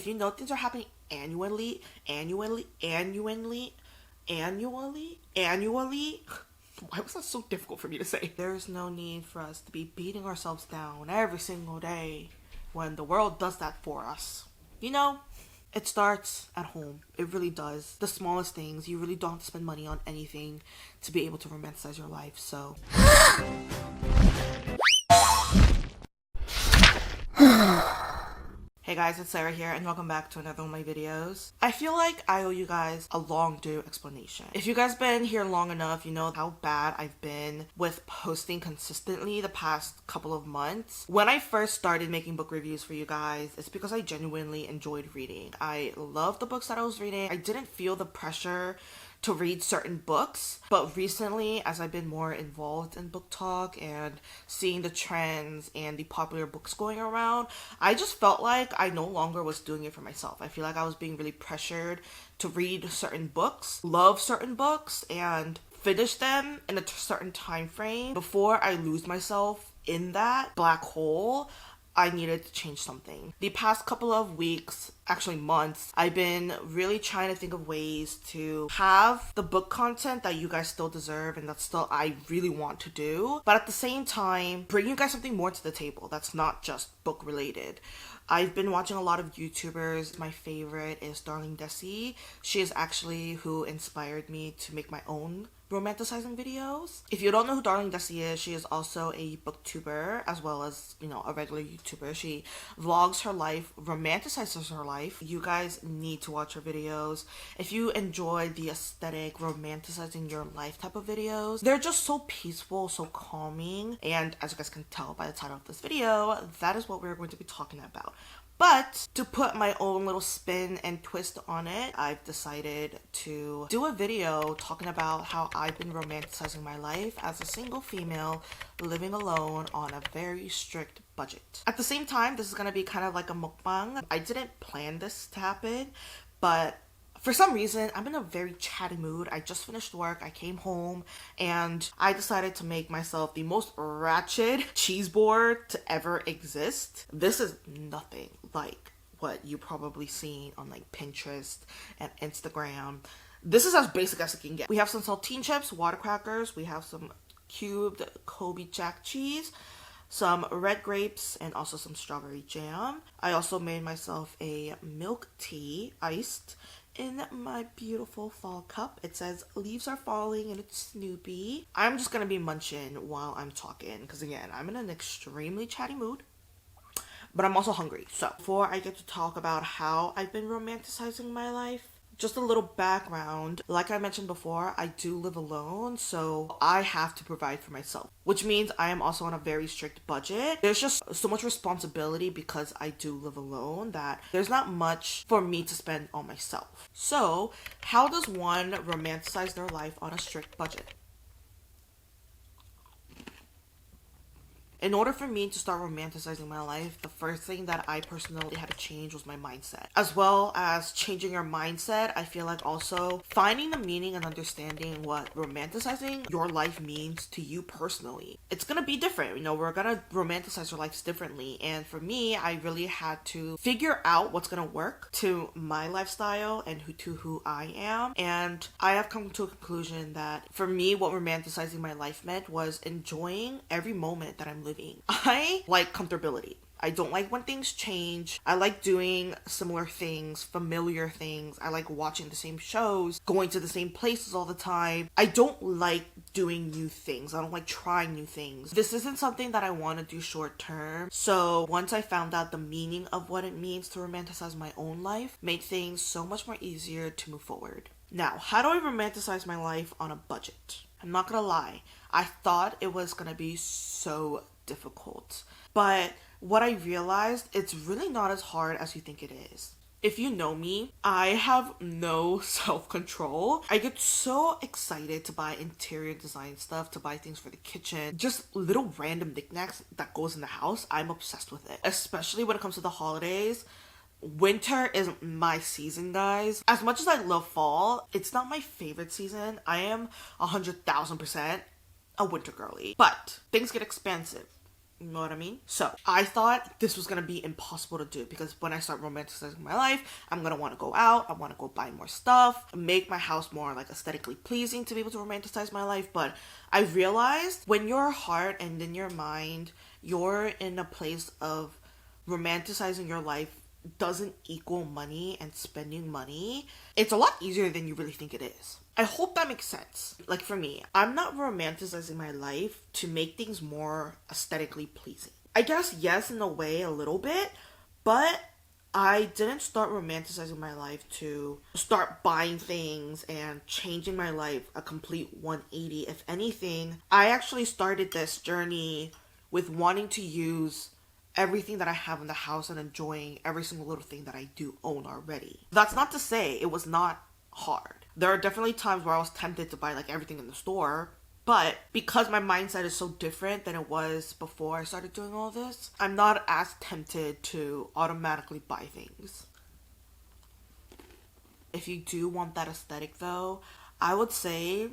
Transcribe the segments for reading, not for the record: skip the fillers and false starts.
If you know things are happening annually, why was that so difficult for me to say? There's no need for us to be beating ourselves down every single day when the world does that for us. You know, it starts at home. It really does. The smallest things. You really don't have to spend money on anything to be able to romanticize your life, so... Hey guys, it's Sarah here and welcome back to another one of my videos. I feel like I owe you guys a long due explanation. If you guys been here long enough, you know how bad I've been with posting consistently the past couple of months. When I first started making book reviews for you guys, it's because I genuinely enjoyed reading. I loved the books that I was reading. I didn't feel the pressure to read certain books, but recently as I've been more involved in book talk and seeing the trends and the popular books going around, I just felt like I no longer was doing it for myself. I feel like I was being really pressured to read certain books, love certain books, and finish them in a certain time frame before I lose myself in that black hole. I needed to change something. The past couple of weeks, actually months, I've been really trying to think of ways to have the book content that you guys still deserve and that still I really want to do, but at the same time, bring you guys something more to the table that's not just book related. I've been watching a lot of YouTubers. My favorite is Darling Desi. She is actually who inspired me to make my own romanticizing videos. If you don't know who Darling Desi is, she is also a booktuber as well as, you know, a regular YouTuber. She vlogs her life, romanticizes her life. You guys need to watch her videos. If you enjoy the aesthetic, romanticizing your life type of videos, they're just so peaceful, so calming. And as you guys can tell by the title of this video, that is what we're going to be talking about. But to put my own little spin and twist on it, I've decided to do a video talking about how I've been romanticizing my life as a single female living alone on a very strict budget. At the same time, this is going to be kind of like a mukbang. I didn't plan this to happen, but for some reason, I'm in a very chatty mood. I just finished work, I came home, and I decided to make myself the most ratchet cheese board to ever exist. This is nothing like what you probably seen on like Pinterest and Instagram. This is as basic as it can get. We have some saltine chips, water crackers, we have some cubed Kobe Jack cheese, some red grapes, and also some strawberry jam. I also made myself a milk tea, iced, in my beautiful fall cup. It says leaves are falling and it's Snoopy. I'm just gonna be munching while I'm talking because again, I'm in an extremely chatty mood, but I'm also hungry. So before I get to talk about how I've been romanticizing my life, just a little background. Like I mentioned before, I do live alone, so I have to provide for myself, which means I am also on a very strict budget. There's just so much responsibility because I do live alone that there's not much for me to spend on myself. So how does one romanticize their life on a strict budget? In order for me to start romanticizing my life, the first thing that I personally had to change was my mindset. As well as changing your mindset, I feel like also finding the meaning and understanding what romanticizing your life means to you personally. It's gonna be different, you know, we're gonna romanticize our lives differently. And for me, I really had to figure out what's gonna work to my lifestyle and to who I am. And I have come to a conclusion that for me, what romanticizing my life meant was enjoying every moment that I'm living. I like comfortability. I don't like when things change. I like doing similar things, familiar things. I like watching the same shows, going to the same places all the time. I don't like doing new things. I don't like trying new things. This isn't something that I want to do short term. So once I found out the meaning of what it means to romanticize my own life, made things so much more easier to move forward. Now, how do I romanticize my life on a budget? I'm not gonna lie. I thought it was gonna be so difficult, but what I realized, it's really not as hard as you think it is. If you know me, I have no self-control. I get so excited to buy interior design stuff, to buy things for the kitchen, just little random knickknacks that goes in the house. I'm obsessed with it, especially when it comes to the holidays. Winter is my season, guys. As much as I love fall, it's not my favorite season. I am 100,000% a winter girly, but things get expensive. You know what I mean? So I thought this was gonna be impossible to do because when I start romanticizing my life, I'm gonna want to go out, I want to go buy more stuff, make my house more like aesthetically pleasing to be able to romanticize my life. But I realized when your heart and in your mind, you're in a place of romanticizing your life doesn't equal money and spending money, it's a lot easier than you really think it is. I hope that makes sense. Like for me, I'm not romanticizing my life to make things more aesthetically pleasing. I guess yes, in a way, a little bit, but I didn't start romanticizing my life to start buying things and changing my life a complete 180. If anything, I actually started this journey with wanting to use everything that I have in the house and enjoying every single little thing that I do own already. That's not to say it was not hard. There are definitely times where I was tempted to buy like everything in the store, but because my mindset is so different than it was before I started doing all this, I'm not as tempted to automatically buy things. If you do want that aesthetic though, I would say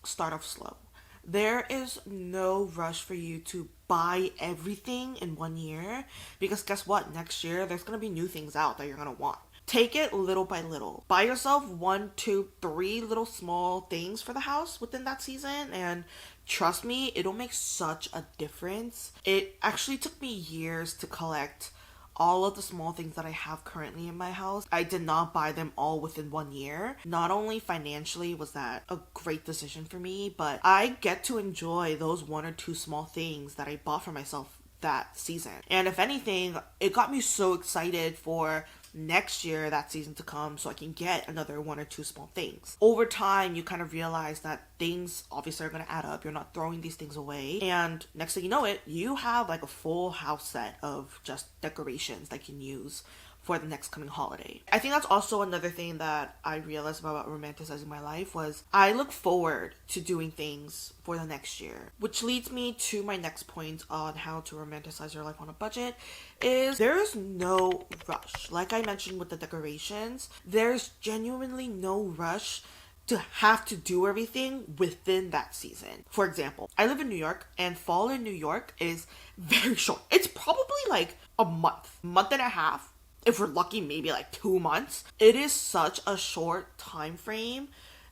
start off slow. There is no rush for you to buy everything in 1 year because guess what? Next year, there's going to be new things out that you're going to want. Take it little by little. Buy yourself 1, 2, 3 little small things for the house within that season, and trust me, it'll make such a difference. It actually took me years to collect all of the small things that I have currently in my house. I did not buy them all within 1 year. Not only financially was that a great decision for me, but I get to enjoy those 1 or 2 small things that I bought for myself that season. And if anything, it got me so excited for next year, that season to come, so I can get another 1 or 2 small things. Over time, you kind of realize that things obviously are going to add up. You're not throwing these things away. And next thing you know it, you have like a full house set of just decorations that you can use for the next coming holiday. I think that's also another thing that I realized about romanticizing my life was I look forward to doing things for the next year. Which leads me to my next point on how to romanticize your life on a budget is there is no rush. Like I mentioned with the decorations, there's genuinely no rush to have to do everything within that season. For example, I live in New York and fall in New York is very short. It's probably like a month and a half. If we're lucky, maybe like 2 months. It is such a short time frame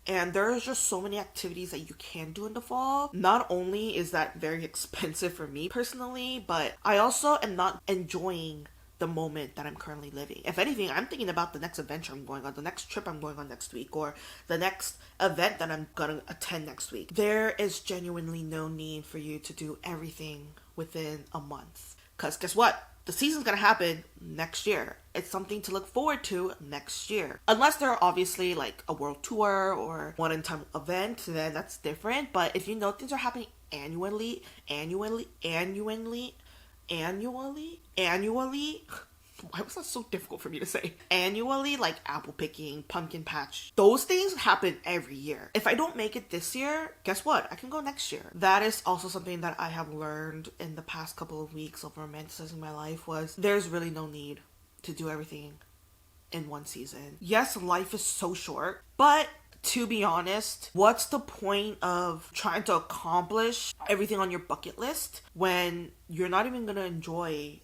and there's just so many activities that you can do in the fall. Not only is that very expensive for me personally, but I also am not enjoying the moment that I'm currently living. If anything, I'm thinking about the next adventure I'm going on, the next trip I'm going on next week, or the next event that I'm gonna attend next week. There is genuinely no need for you to do everything within a month. Because guess what? The season's gonna happen next year. It's something to look forward to next year. Unless there are obviously like a world tour or one-in-time event, then that's different. But if you know things are happening annually, why was that so difficult for me to say? Annually, like apple picking, pumpkin patch, those things happen every year. If I don't make it this year, guess what? I can go next year. That is also something that I have learned in the past couple of weeks of romanticizing my life was there's really no need to do everything in one season. Yes, life is so short, but to be honest, what's the point of trying to accomplish everything on your bucket list when you're not even gonna enjoy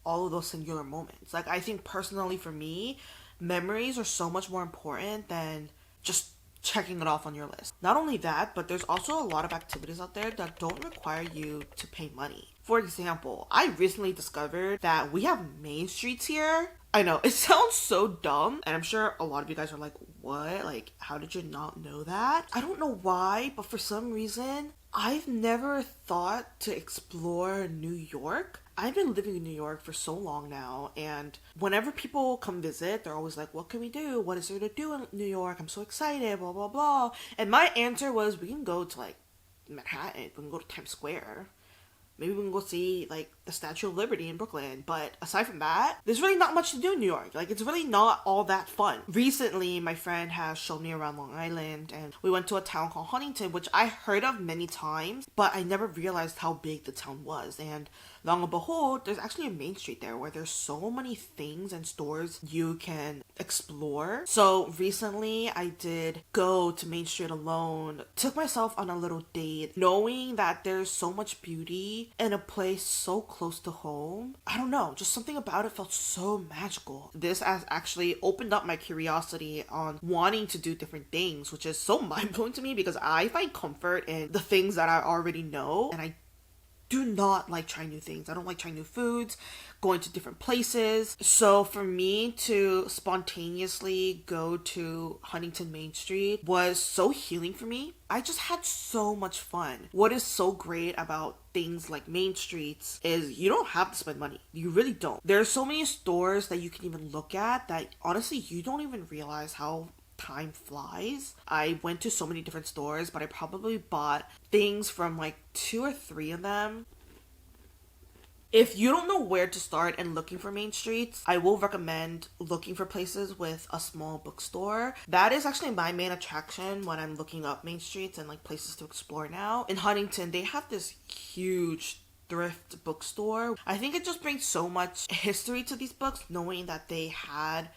all of those singular moments? Like, I think personally for me, memories are so much more important than just checking it off on your list. Not only that, but there's also a lot of activities out there that don't require you to pay money. For example, I recently discovered that we have main streets here. I know, it sounds so dumb, and I'm sure a lot of you guys are like, what? Like, how did you not know that? I don't know why, but for some reason, I've never thought to explore New York. I've been living in New York for so long now, and whenever people come visit, they're always like, what can we do? What is there to do in New York? I'm so excited, blah, blah, blah. And my answer was, we can go to, like, Manhattan. We can go to Times Square. Maybe we can go see, like, the Statue of Liberty in Brooklyn. But aside from that, there's really not much to do in New York. Like, it's really not all that fun. Recently, my friend has shown me around Long Island, and we went to a town called Huntington, which I heard of many times, but I never realized how big the town was. And long and behold, there's actually a main street there where there's so many things and stores you can explore. So recently I did go to Main Street alone, took myself on a little date, knowing that there's so much beauty in a place so close to home. I don't know, just something about it felt so magical. This has actually opened up my curiosity on wanting to do different things, which is so mind-blowing to me because I find comfort in the things that I already know, and I do not like trying new things. I don't like trying new foods, going to different places. So for me to spontaneously go to Huntington Main Street was so healing for me. I just had so much fun. What is so great about things like main streets is you don't have to spend money. You really don't. There's so many stores that you can even look at that honestly you don't even realize how time flies. I went to so many different stores, but I probably bought things from like 2 or 3 of them. If you don't know where to start and looking for main streets, I will recommend looking for places with a small bookstore. That is actually my main attraction when I'm looking up main streets and like places to explore now. In Huntington, they have this huge thrift bookstore. I think it just brings so much history to these books, knowing that they had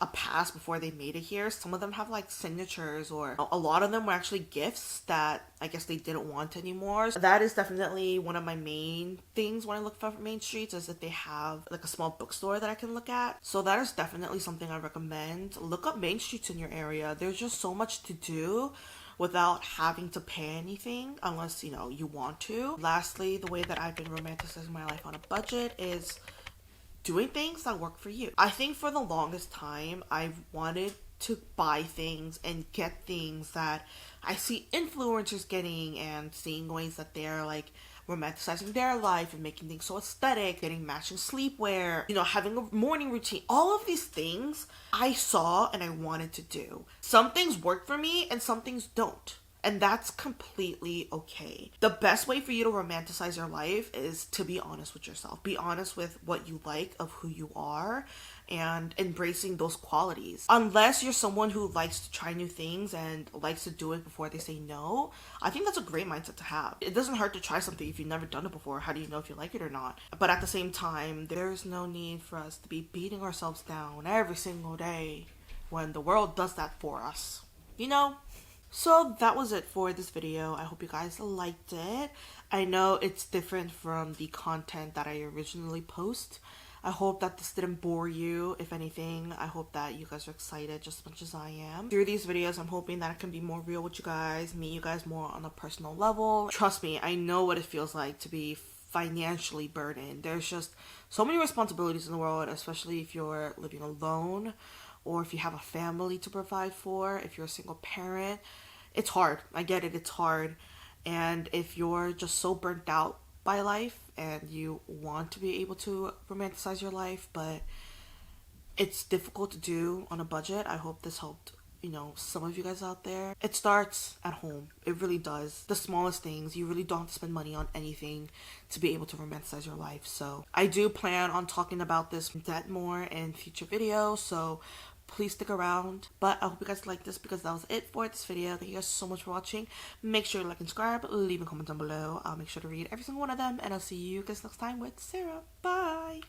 a past before they made it here. Some of them have like signatures, or a lot of them were actually gifts that I guess they didn't want anymore. So that is definitely one of my main things when I look for main streets, is that they have like a small bookstore that I can look at. So that is definitely something I recommend. Look up main streets in your area. There's just so much to do without having to pay anything unless, you know, you want to. Lastly, the way that I've been romanticizing my life on a budget is doing things that work for you. I think for the longest time, I've wanted to buy things and get things that I see influencers getting, and seeing ways that they're like romanticizing their life and making things so aesthetic, getting matching sleepwear, you know, having a morning routine. All of these things I saw and I wanted to do. Some things work for me and some things don't. And that's completely okay. The best way for you to romanticize your life is to be honest with yourself. Be honest with what you like, of who you are, and embracing those qualities. Unless you're someone who likes to try new things and likes to do it before they say no, I think that's a great mindset to have. It doesn't hurt to try something if you've never done it before. How do you know if you like it or not? But at the same time, there's no need for us to be beating ourselves down every single day when the world does that for us, you know? So that was it for this video. I hope you guys liked it. I know it's different from the content that I originally post. I hope that this didn't bore you. If anything, I hope that you guys are excited just as much as I am. Through these videos, I'm hoping that I can be more real with you guys, meet you guys more on a personal level. Trust me, I know what it feels like to be financially burdened. There's just so many responsibilities in the world, especially if you're living alone or if you have a family to provide for, if you're a single parent. It's hard. I get it. It's hard. And if you're just so burnt out by life and you want to be able to romanticize your life, but it's difficult to do on a budget, I hope this helped, you know, some of you guys out there. It starts at home. It really does. The smallest things. You really don't have to spend money on anything to be able to romanticize your life. So I do plan on talking about this debt more in future videos. So please stick around. But I hope you guys liked this, because that was it for this video. Thank you guys so much for watching. Make sure to like and subscribe. Leave a comment down below. I'll make sure to read every single one of them. And I'll see you guys next time with Sarah. Bye.